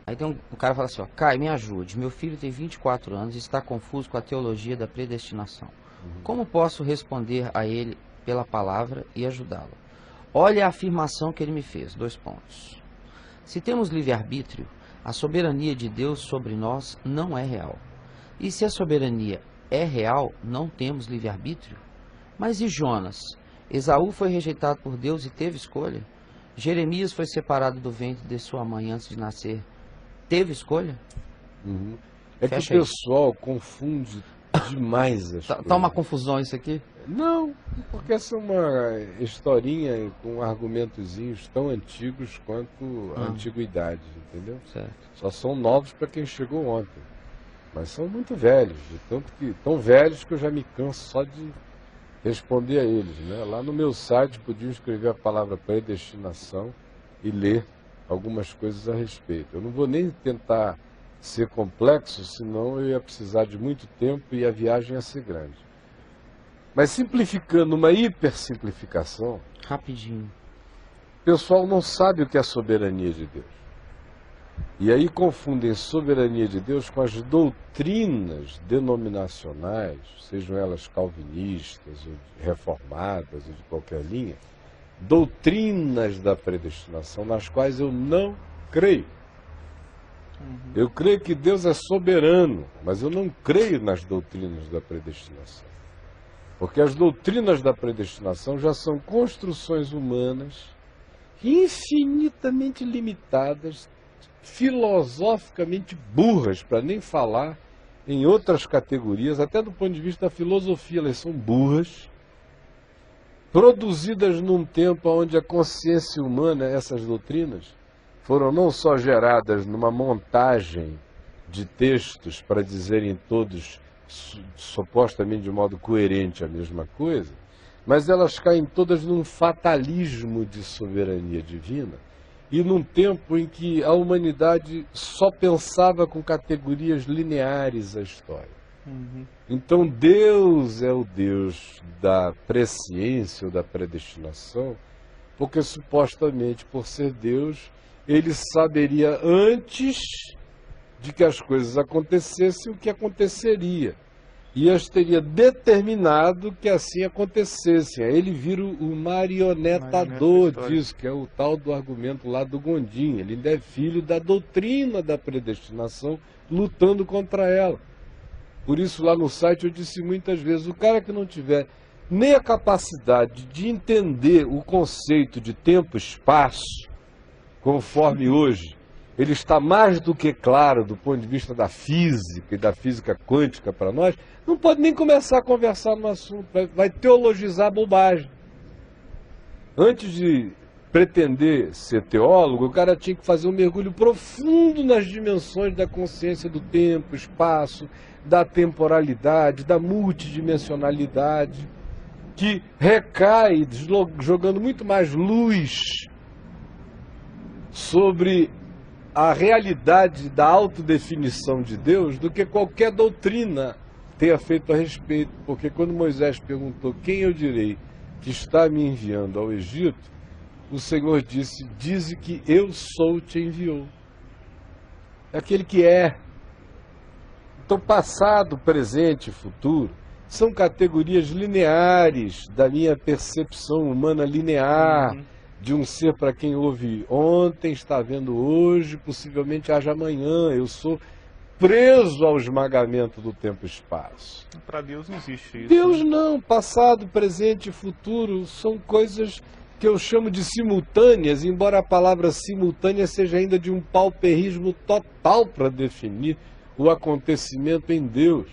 Aí tem um cara fala assim, ó, Caio, me ajude, meu filho tem 24 anos e está confuso com a teologia da predestinação. Como posso responder a ele pela palavra e ajudá-lo? Olha a afirmação que ele me fez, 2 pontos. Se temos livre-arbítrio, a soberania de Deus sobre nós não é real. E se a soberania é real, não temos livre-arbítrio? Mas e Jonas? Esaú foi rejeitado por Deus e teve escolha? Jeremias foi separado do ventre de sua mãe antes de nascer. Teve escolha? É Fecha que o aí. pessoal confunde demais as coisas. Tá uma confusão isso aqui? Não, porque essa é uma historinha com argumentozinhos tão antigos quanto a antiguidade, entendeu? Certo. Só são novos para quem chegou ontem. Mas são muito velhos, de tanto que tão velhos que eu já me canso só de responder a eles, né? Lá no meu site podiam escrever a palavra predestinação e ler algumas coisas a respeito. Eu não vou nem tentar ser complexo, senão eu ia precisar de muito tempo e a viagem ia ser grande. Mas simplificando, uma hipersimplificação, Rapidinho. o pessoal não sabe o que é a soberania de Deus. E aí confundem soberania de Deus com as doutrinas denominacionais, sejam elas calvinistas, ou reformadas, ou de qualquer linha, doutrinas da predestinação, nas quais eu não creio. Eu creio que Deus é soberano, mas eu não creio nas doutrinas da predestinação. Porque as doutrinas da predestinação já são construções humanas infinitamente limitadas, filosoficamente burras, para nem falar em outras categorias, até do ponto de vista da filosofia, elas são burras, produzidas num tempo onde a consciência humana, essas doutrinas, foram não só geradas numa montagem de textos para dizerem todos supostamente de modo coerente a mesma coisa, mas elas caem todas num fatalismo de soberania divina e num tempo em que a humanidade só pensava com categorias lineares a história. Então Deus é o Deus da presciência ou da predestinação, porque supostamente por ser Deus, ele saberia antes de que as coisas acontecessem o que aconteceria. E as teria determinado que assim acontecessem. Aí ele vira o marionetador disso, que é o tal do argumento lá do Gondim. Ele ainda é filho da doutrina da predestinação, lutando contra ela. Por isso lá no site eu disse muitas vezes, o cara que não tiver nem a capacidade de entender o conceito de tempo e espaço, conforme hoje, ele está mais do que claro do ponto de vista da física e da física quântica para nós, não pode nem começar a conversar no assunto, vai teologizar bobagem. Antes de pretender ser teólogo, o cara tinha que fazer um mergulho profundo nas dimensões da consciência do tempo, espaço, da temporalidade, da multidimensionalidade, que recai jogando muito mais luz sobre a realidade da autodefinição de Deus do que qualquer doutrina tenha feito a respeito. Porque quando Moisés perguntou quem eu direi que está me enviando ao Egito, o Senhor disse, dize que eu sou te enviou. É aquele que é. Então passado, presente e futuro são categorias lineares da minha percepção humana linear, de um ser para quem houve ontem, está vendo hoje, possivelmente haja amanhã. Eu sou preso ao esmagamento do tempo e espaço. Para Deus não existe isso. Deus não, passado, presente e futuro são coisas que eu chamo de simultâneas, embora a palavra simultânea seja ainda de um pauperismo total para definir o acontecimento em Deus.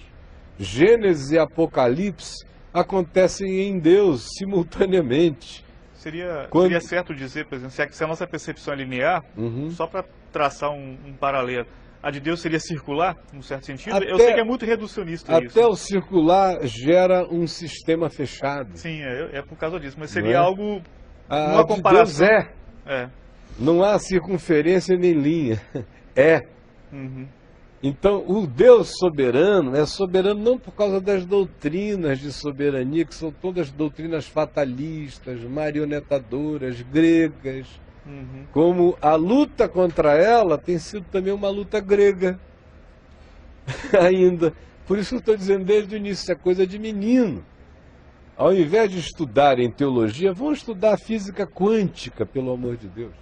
Gênesis e Apocalipse acontecem em Deus simultaneamente. Seria Quando... certo dizer, por exemplo, se a nossa percepção é linear, só para traçar um paralelo, a de Deus seria circular, num certo sentido? Eu sei que é muito reducionista isso. Até o circular gera um sistema fechado. Sim, é por causa disso, mas seria algo, uma uma comparação. De Deus Não há circunferência nem linha. Então, o Deus soberano é soberano não por causa das doutrinas de soberania, que são todas doutrinas fatalistas, marionetadoras, gregas, Como a luta contra ela tem sido também uma luta grega ainda. Por isso que eu estou dizendo desde o início, é coisa de menino. Ao invés de estudarem teologia, vão estudar física quântica, pelo amor de Deus.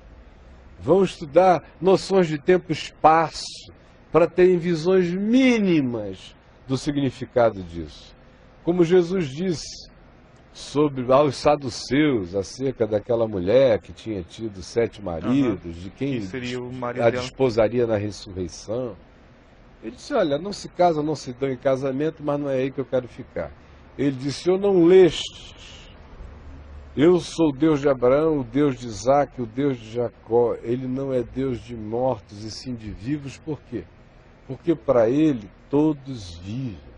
Vão estudar noções de tempo e espaço, para terem visões mínimas do significado disso. Como Jesus disse aos saduceus, acerca daquela mulher que tinha tido 7 maridos, de quem a desposaria na ressurreição. Ele disse, olha, não se casam, não se dão em casamento, mas não é aí que eu quero ficar. Ele disse, eu não lestes, eu sou o Deus de Abraão, o Deus de Isaac, o Deus de Jacó. Ele não é Deus de mortos e sim de vivos, por quê? Porque para ele todos vivem.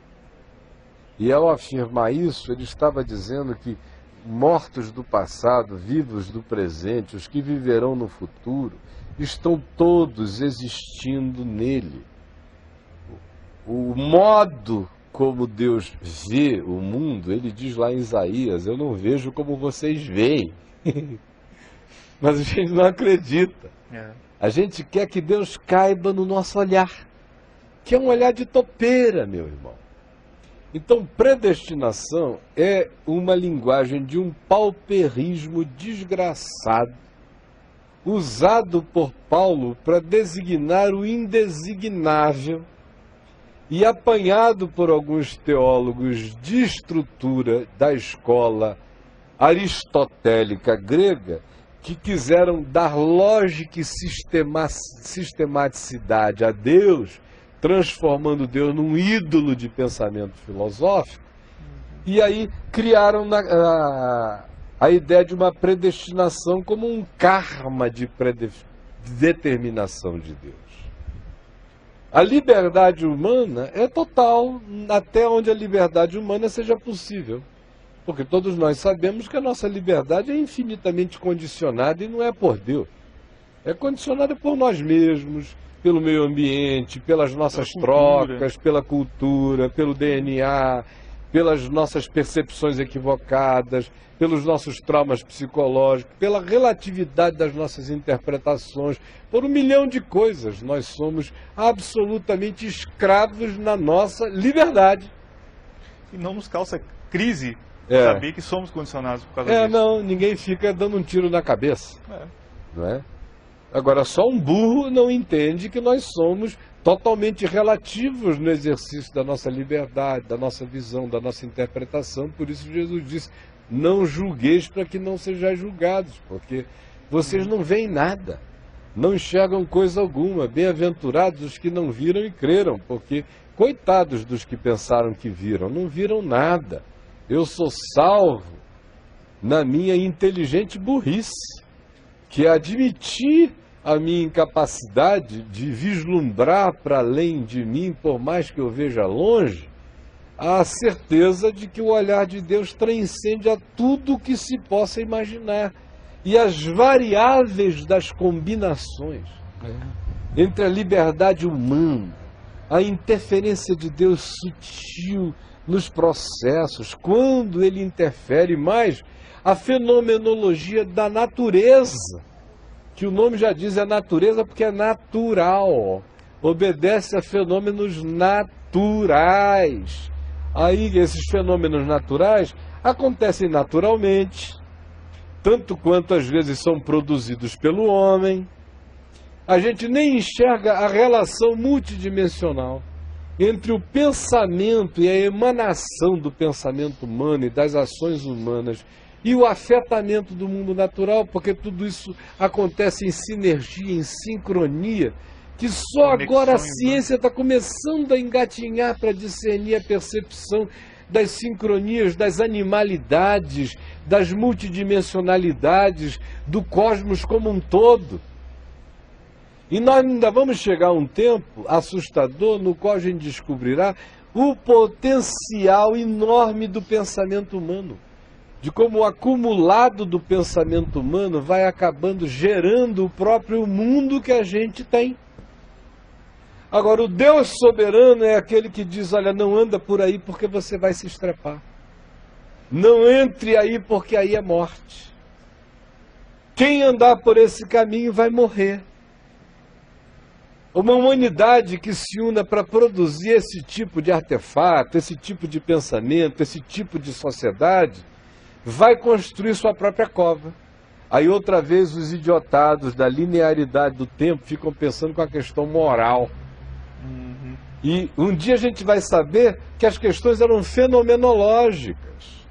E ao afirmar isso, ele estava dizendo que mortos do passado, vivos do presente, os que viverão no futuro, estão todos existindo nele. O modo como Deus vê o mundo, ele diz lá em Isaías, eu não vejo como vocês veem. Mas a gente não acredita. A gente quer que Deus caiba no nosso olhar, que é um olhar de topeira, meu irmão. Então, predestinação é uma linguagem de um pauperismo desgraçado, usado por Paulo para designar o indesignável e apanhado por alguns teólogos de estrutura da escola aristotélica grega, que quiseram dar lógica e sistematicidade a Deus, transformando Deus num ídolo de pensamento filosófico, e aí criaram a ideia de uma predestinação como um karma de determinação de Deus. A liberdade humana é total, até onde a liberdade humana seja possível. Porque todos nós sabemos que a nossa liberdade é infinitamente condicionada e não é por Deus. É condicionada por nós mesmos, pelo meio ambiente, pelas nossas trocas, pela cultura, pelo DNA, pelas nossas percepções equivocadas, pelos nossos traumas psicológicos, pela relatividade das nossas interpretações, por 1 milhão de coisas. Nós somos absolutamente escravos na nossa liberdade. E não nos causa crise saber que somos condicionados por causa disso. Não, ninguém fica dando um tiro na cabeça. Não é? Agora, só um burro não entende que nós somos totalmente relativos no exercício da nossa liberdade, da nossa visão, da nossa interpretação. Por isso Jesus disse, não julgueis para que não sejais julgados, porque vocês não veem nada, não enxergam coisa alguma. Bem-aventurados os que não viram e creram, porque coitados dos que pensaram que viram, não viram nada. Eu sou salvo na minha inteligente burrice, que é admitir a minha incapacidade de vislumbrar para além de mim, por mais que eu veja longe, a certeza de que o olhar de Deus transcende a tudo o que se possa imaginar. E as variáveis das combinações entre a liberdade humana, a interferência de Deus sutil nos processos, quando ele interfere mais, a fenomenologia da natureza, que o nome já diz, é natureza porque é natural, obedece a fenômenos naturais. Aí esses fenômenos naturais acontecem naturalmente, tanto quanto às vezes são produzidos pelo homem. A gente nem enxerga a relação multidimensional entre o pensamento e a emanação do pensamento humano e das ações humanas e o afetamento do mundo natural, porque tudo isso acontece em sinergia, em sincronia, que só agora a ciência está começando a engatinhar para discernir a percepção das sincronias, das animalidades, das multidimensionalidades, do cosmos como um todo. E nós ainda vamos chegar a um tempo assustador no qual a gente descobrirá o potencial enorme do pensamento humano, de como o acumulado do pensamento humano vai acabando gerando o próprio mundo que a gente tem. Agora, o Deus soberano é aquele que diz, olha, não anda por aí porque você vai se estrepar. Não entre aí porque aí é morte. Quem andar por esse caminho vai morrer. Uma humanidade que se una para produzir esse tipo de artefato, esse tipo de pensamento, esse tipo de sociedade, vai construir sua própria cova. Aí outra vez os idiotados da linearidade do tempo ficam pensando com a questão moral. E um dia a gente vai saber que as questões eram fenomenológicas,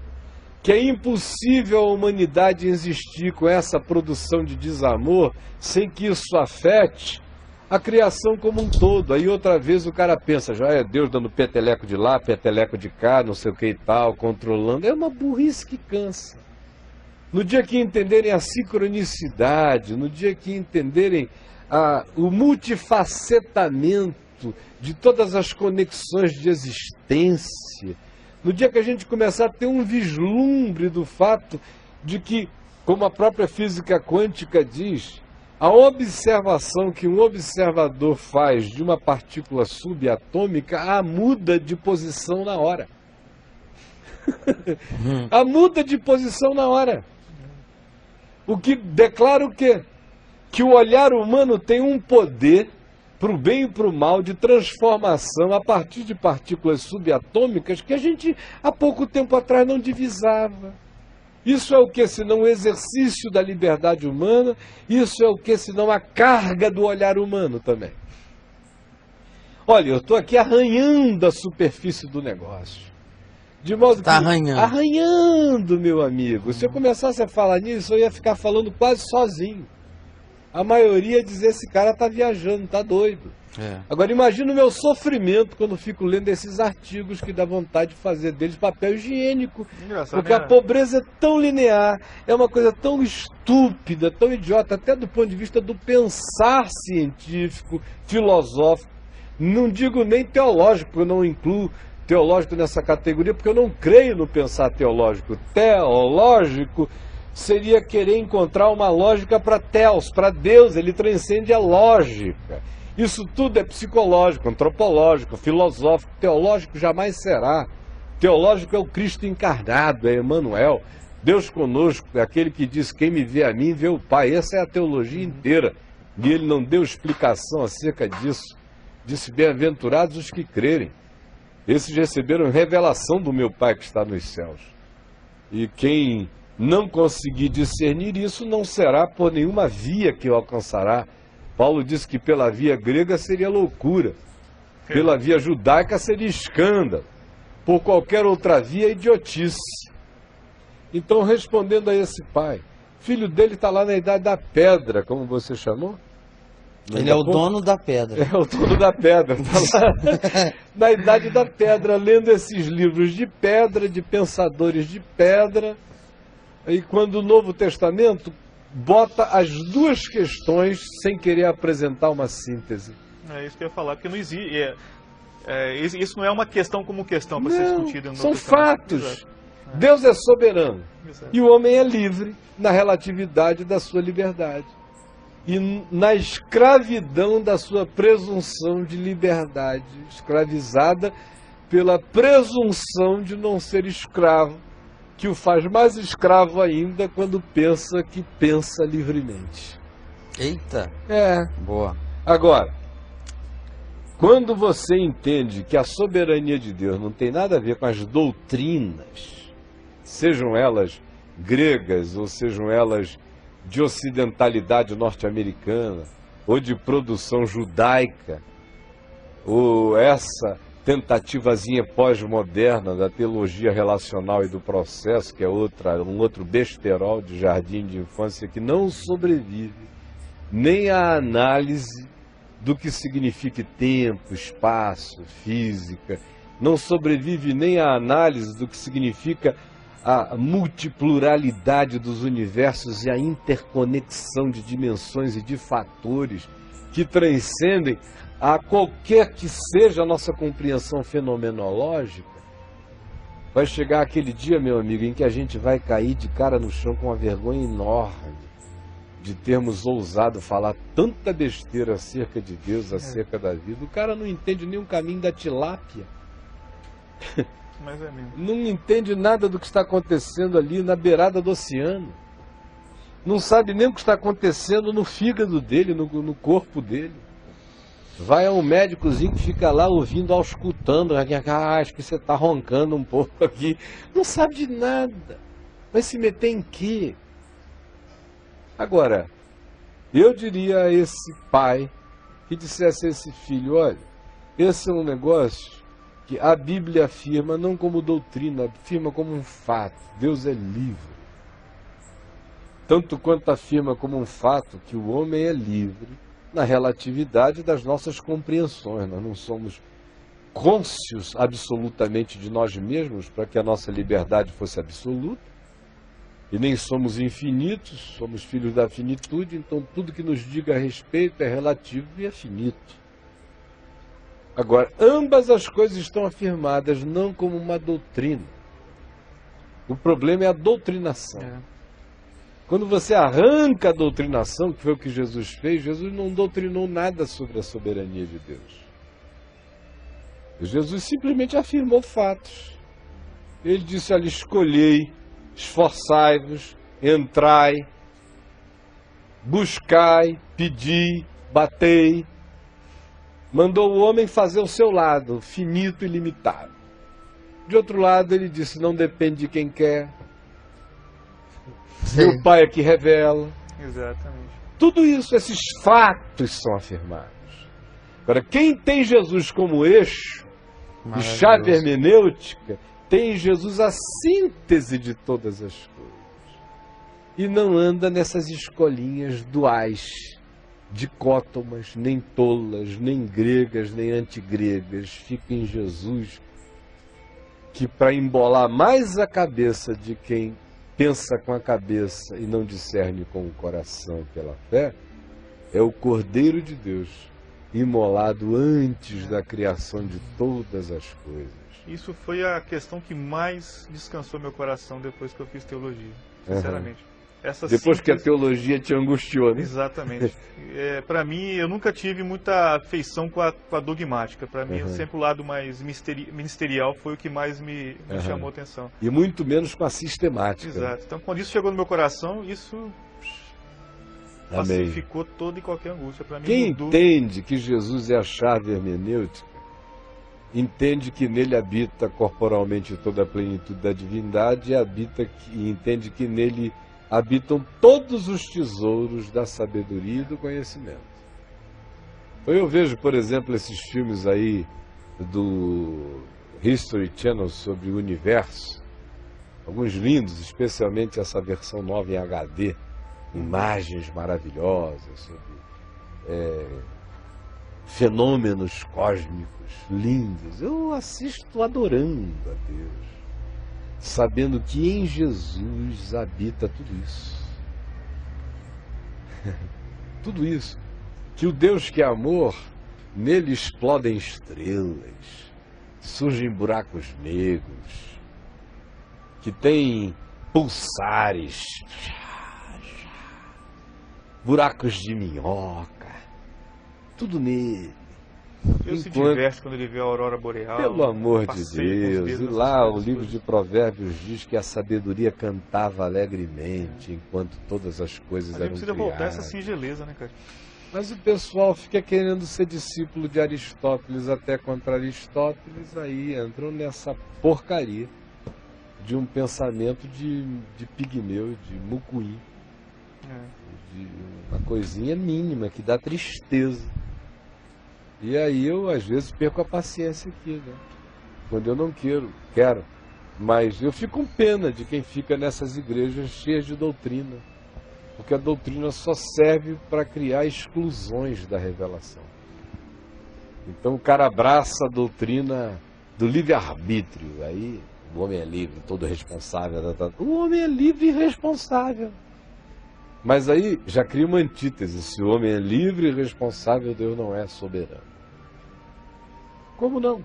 que é impossível a humanidade existir com essa produção de desamor sem que isso afete a criação como um todo. Aí outra vez o cara pensa, já é Deus dando peteleco de lá, peteleco de cá, não sei o que e tal, controlando. É uma burrice que cansa. No dia que entenderem a sincronicidade, no dia que entenderem o multifacetamento de todas as conexões de existência, no dia que a gente começar a ter um vislumbre do fato de que, como a própria física quântica diz, a observação que um observador faz de uma partícula subatômica a muda de posição na hora. A muda de posição na hora. O que declara o quê? Que o olhar humano tem um poder, para o bem e para o mal, de transformação a partir de partículas subatômicas que a gente há pouco tempo atrás não divisava. Isso é o que senão o exercício da liberdade humana? Isso é o que senão a carga do olhar humano também? Olha, eu estou aqui arranhando a superfície do negócio. De modo que... Arranhando, meu amigo. Se eu começasse a falar nisso, eu ia ficar falando quase sozinho. A maioria ia dizer, esse cara está viajando, está doido. Agora imagina o meu sofrimento quando fico lendo esses artigos que dá vontade de fazer deles papel higiênico. Porque a pobreza é tão linear, é uma coisa tão estúpida, tão idiota, até do ponto de vista do pensar científico, filosófico. Não digo nem teológico, porque eu não incluo teológico nessa categoria, porque eu não creio no pensar teológico. Teológico seria querer encontrar uma lógica para Theos, para Deus, ele transcende a lógica. Isso tudo é psicológico, antropológico, filosófico, teológico jamais será. Teológico é o Cristo encarnado, é Emmanuel. Deus conosco, é aquele que diz, quem me vê a mim, vê o Pai. Essa é a teologia inteira. E ele não deu explicação acerca disso. Disse, bem-aventurados os que crerem. Esses receberam revelação do meu Pai que está nos céus. E quem não conseguir discernir isso, não será por nenhuma via que o alcançará. Paulo disse que pela via grega seria loucura, pela via judaica seria escândalo, por qualquer outra via idiotice. Então, respondendo a esse pai, o filho dele está lá na idade da pedra, como você chamou? Ele é o dono da pedra. É o dono da pedra, está lá na idade da pedra, lendo esses livros de pedra, de pensadores de pedra, e quando o Novo Testamento bota as duas questões sem querer apresentar uma síntese. É isso que eu ia falar, porque não existe. Isso não é uma questão como questão para ser discutida no são fatos. Exato. Deus é soberano. Exato. E o homem é livre na relatividade da sua liberdade. E na escravidão da sua presunção de liberdade, escravizada pela presunção de não ser escravo, que o faz mais escravo ainda quando pensa que pensa livremente. Eita! Boa. Agora, quando você entende que a soberania de Deus não tem nada a ver com as doutrinas, sejam elas gregas ou sejam elas de ocidentalidade norte-americana, ou de produção judaica, ou essa tentativazinha pós-moderna da teologia relacional e do processo, que é um outro besterol de jardim de infância que não sobrevive nem à análise do que significa tempo, espaço, física, não sobrevive nem à análise do que significa a multipluralidade dos universos e a interconexão de dimensões e de fatores que transcendem a qualquer que seja a nossa compreensão fenomenológica. Vai chegar aquele dia, meu amigo, em que a gente vai cair de cara no chão com uma vergonha enorme de termos ousado falar tanta besteira acerca de Deus, acerca da vida. O cara não entende nem o caminho da tilápia. Mas é mesmo. Não entende nada do que está acontecendo ali na beirada do oceano. Não sabe nem o que está acontecendo no fígado dele, no corpo dele. Vai a um médicozinho que fica lá ouvindo, auscultando. Acho que você está roncando um pouco aqui. Não sabe de nada. Vai se meter em quê? Agora, eu diria a esse pai que dissesse a esse filho, olha, esse é um negócio que a Bíblia afirma não como doutrina, afirma como um fato. Deus é livre. Tanto quanto afirma como um fato que o homem é livre na relatividade das nossas compreensões. Nós não somos cônscios absolutamente de nós mesmos para que a nossa liberdade fosse absoluta. E nem somos infinitos, somos filhos da finitude, então tudo que nos diga a respeito é relativo e é finito. Agora, ambas as coisas estão afirmadas não como uma doutrina. O problema é a doutrinação. Quando você arranca a doutrinação, que foi o que Jesus fez, Jesus não doutrinou nada sobre a soberania de Deus. Jesus simplesmente afirmou fatos. Ele disse, olha, escolhei, esforçai-vos, entrai, buscai, pedi, batei. Mandou o homem fazer o seu lado, finito e limitado. De outro lado, ele disse, não depende de quem quer. Meu Pai é que revela. Exatamente. Tudo isso, esses fatos são afirmados. Agora, quem tem Jesus como eixo, de chave hermenêutica, tem em Jesus a síntese de todas as coisas. E não anda nessas escolinhas duais, dicótomas, nem tolas, nem gregas, nem antigregas. Fica em Jesus, que para embolar mais a cabeça de quem pensa com a cabeça e não discerne com o coração pela fé, é o Cordeiro de Deus, imolado antes da criação de todas as coisas. Isso foi a questão que mais descansou meu coração depois que eu fiz teologia, sinceramente. Depois que a teologia te angustiou, né? Exatamente. Para mim, eu nunca tive muita afeição com a dogmática. Para mim, sempre o lado mais ministerial foi o que mais me chamou a atenção. E muito menos com a sistemática. Exato. Então, quando isso chegou no meu coração, isso pacificou toda e qualquer angústia. Para mim, quem entende que Jesus é a chave hermenêutica, entende que nele habita corporalmente toda a plenitude da divindade e entende que nele habitam todos os tesouros da sabedoria e do conhecimento. Então eu vejo, por exemplo, esses filmes aí do History Channel sobre o universo, alguns lindos, especialmente essa versão nova em HD, imagens maravilhosas sobre fenômenos cósmicos lindos. Eu assisto adorando a Deus, sabendo que em Jesus habita tudo isso. Tudo isso. Que o Deus que é amor, nele explodem estrelas, surgem buracos negros, que tem pulsares, buracos de minhoca, tudo nele. Deus se diverte quando ele vê a aurora boreal. Pelo amor de Deus. E lá o livro de Provérbios diz que a sabedoria cantava alegremente enquanto todas as coisas eram criadas. Precisa voltar essa singeleza, né, cara? Mas o pessoal fica querendo ser discípulo de Aristóteles até contra Aristóteles, aí entram nessa porcaria de um pensamento de pigmeu, de mucuí. De uma coisinha mínima que dá tristeza. E aí eu, às vezes, perco a paciência aqui, né? Quando eu não quero. Mas eu fico com pena de quem fica nessas igrejas cheias de doutrina. Porque a doutrina só serve para criar exclusões da revelação. Então o cara abraça a doutrina do livre-arbítrio. Aí o homem é livre, todo responsável. O homem é livre e responsável. Mas aí já cria uma antítese. Se o homem é livre e responsável, Deus não é soberano. Como não?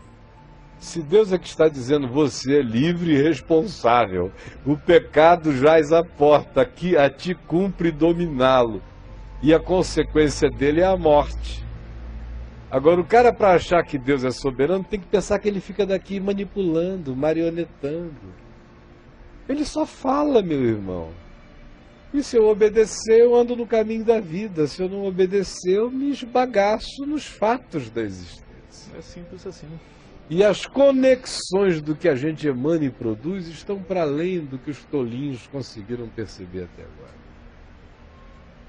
Se Deus é que está dizendo você é livre e responsável, o pecado jaz à porta, que a ti cumpre dominá-lo, e a consequência dele é a morte. Agora, o cara, para achar que Deus é soberano, tem que pensar que ele fica daqui manipulando, marionetando. Ele só fala, meu irmão. E se eu obedecer, eu ando no caminho da vida. Se eu não obedecer, eu me esbagaço nos fatos da existência. É simples assim. E as conexões do que a gente emana e produz estão para além do que os tolinhos conseguiram perceber até agora.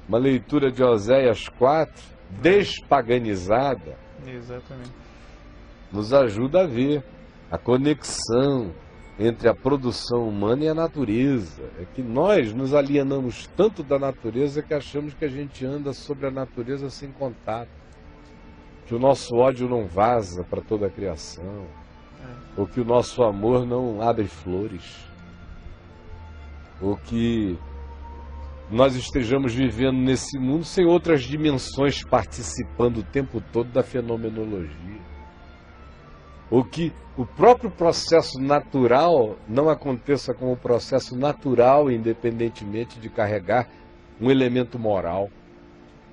Uma leitura de Oséias 4, despaganizada, Exatamente. nos ajuda a ver a conexão entre a produção humana e a natureza. É que nós nos alienamos tanto da natureza que achamos que a gente anda sobre a natureza sem contato. Que o nosso ódio não vaza para toda a criação. Ou que o nosso amor não abre flores. Ou que nós estejamos vivendo nesse mundo sem outras dimensões participando o tempo todo da fenomenologia. Ou que o próprio processo natural não aconteça como processo natural, independentemente de carregar um elemento moral.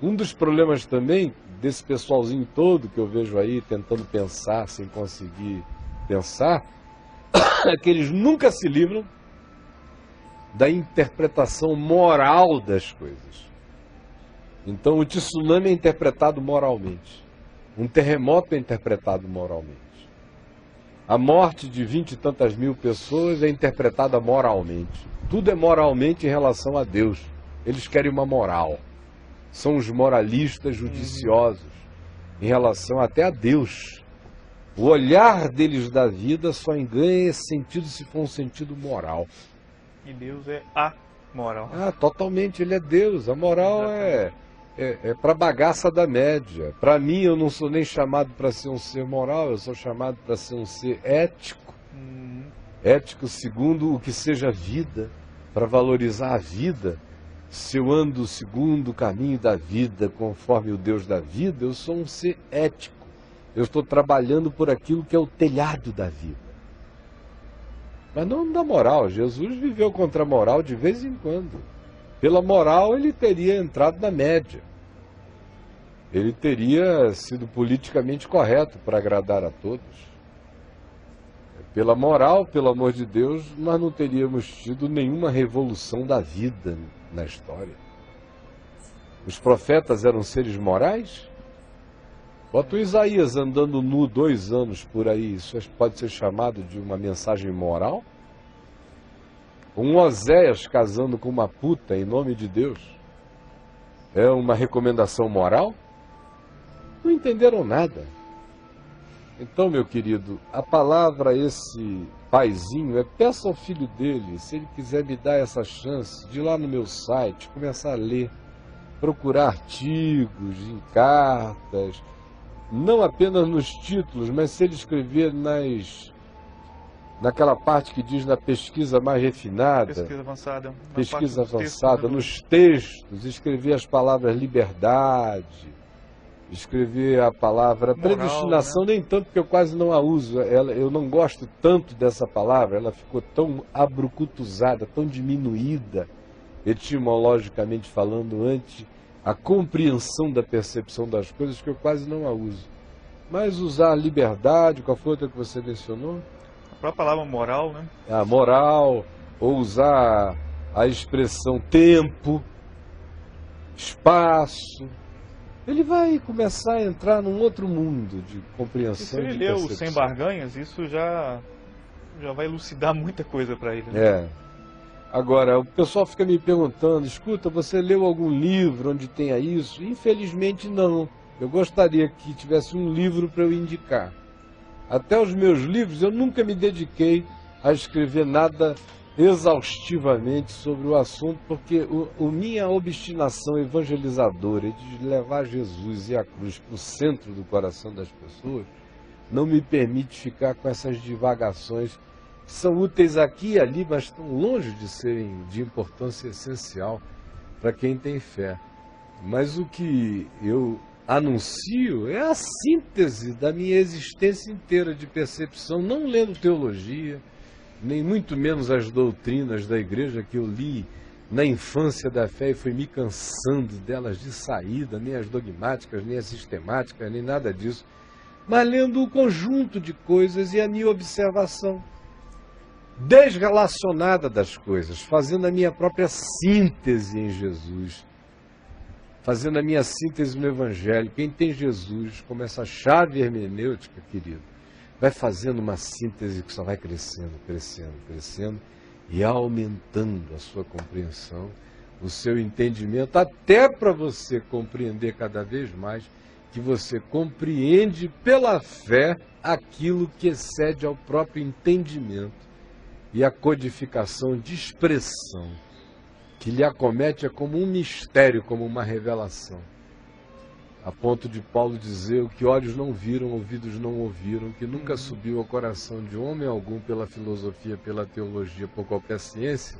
Um dos problemas também desse pessoalzinho todo que eu vejo aí tentando pensar sem conseguir pensar, é que eles nunca se livram da interpretação moral das coisas. Então o tsunami é interpretado moralmente. Um terremoto é interpretado moralmente. A morte de 20 e tantas mil pessoas é interpretada moralmente. Tudo é moralmente em relação a Deus. Eles querem uma moral. São os moralistas judiciosos em relação até a Deus. O olhar deles da vida só ganha esse sentido se for um sentido moral. E Deus é a moral. Ah, totalmente, ele é Deus. A moral é para bagaça da média. Para mim, eu não sou nem chamado para ser um ser moral, eu sou chamado para ser um ser ético. Ético segundo o que seja vida, para valorizar a vida. Se eu ando segundo o caminho da vida, conforme o Deus da vida, eu sou um ser ético. Eu estou trabalhando por aquilo que é o telhado da vida. Mas não da moral. Jesus viveu contra a moral de vez em quando. Pela moral, ele teria entrado na média. Ele teria sido politicamente correto para agradar a todos. Pela moral, pelo amor de Deus, nós não teríamos tido nenhuma revolução da vida na história. Os profetas eram seres morais? Bota o Isaías andando nu 2 anos por aí, isso pode ser chamado de uma mensagem moral? Um Oséias casando com uma puta em nome de Deus é uma recomendação moral? Não entenderam nada. Então, meu querido, a palavra a esse paizinho é: peça ao filho dele, se ele quiser me dar essa chance de ir lá no meu site, começar a ler, procurar artigos, em cartas, não apenas nos títulos, mas se ele escrever naquela parte que diz na pesquisa mais refinada, pesquisa avançada, nos textos, escrever as palavras liberdade, escrever a palavra moral, predestinação, né? Nem tanto, porque eu quase não a uso. Eu não gosto tanto dessa palavra, ela ficou tão abrucutuzada, tão diminuída, etimologicamente falando, ante a compreensão da percepção das coisas, que eu quase não a uso. Mas usar a liberdade, qual foi outra que você mencionou? A própria palavra moral, né? A moral, ou usar a expressão tempo, espaço. Ele vai começar a entrar num outro mundo de compreensão. E se ele ler o Sem Barganhas, isso já vai elucidar muita coisa para ele. Né? É. Agora, o pessoal fica me perguntando: escuta, você leu algum livro onde tenha isso? Infelizmente não. Eu gostaria que tivesse um livro para eu indicar. Até os meus livros, eu nunca me dediquei a escrever nada exaustivamente sobre o assunto, porque minha obstinação evangelizadora de levar Jesus e a cruz para o centro do coração das pessoas não me permite ficar com essas divagações que são úteis aqui e ali, mas estão longe de serem de importância essencial para quem tem fé. Mas o que eu anuncio é a síntese da minha existência inteira de percepção, não lendo teologia, nem muito menos as doutrinas da igreja que eu li na infância da fé e fui me cansando delas de saída, nem as dogmáticas, nem as sistemáticas, nem nada disso, mas lendo o conjunto de coisas e a minha observação. desrelacionada das coisas, fazendo a minha própria síntese em Jesus, fazendo a minha síntese no Evangelho. Quem tem Jesus como essa chave hermenêutica, querido, vai fazendo uma síntese que só vai crescendo, crescendo, crescendo e aumentando a sua compreensão, o seu entendimento, até para você compreender cada vez mais que você compreende pela fé aquilo que excede ao próprio entendimento. E a codificação de expressão que lhe acomete é como um mistério, como uma revelação. A ponto de Paulo dizer: o que olhos não viram, ouvidos não ouviram, que nunca subiu ao coração de homem algum pela filosofia, pela teologia, por qualquer ciência,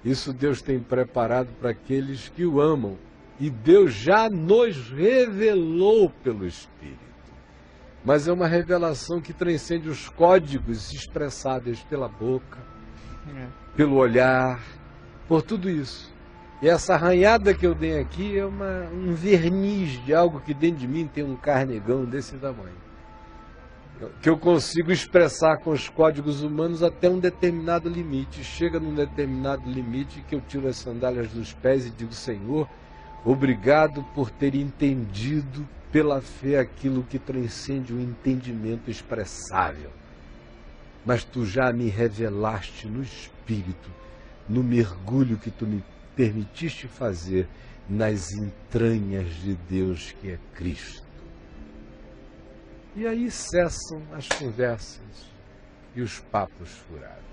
isso Deus tem preparado para aqueles que o amam. E Deus já nos revelou pelo Espírito. Mas é uma revelação que transcende os códigos expressáveis pela boca, pelo olhar, por tudo isso. E essa arranhada que eu dei aqui é um verniz de algo que dentro de mim tem um carnegão desse tamanho. Que eu consigo expressar com os códigos humanos até um determinado limite. Chega num determinado limite que eu tiro as sandálias dos pés e digo: Senhor, obrigado por ter entendido pela fé aquilo que transcende o entendimento expressável. Mas tu já me revelaste no Espírito, no mergulho que tu me permitiste fazer nas entranhas de Deus, que é Cristo. E aí cessam as conversas e os papos furados.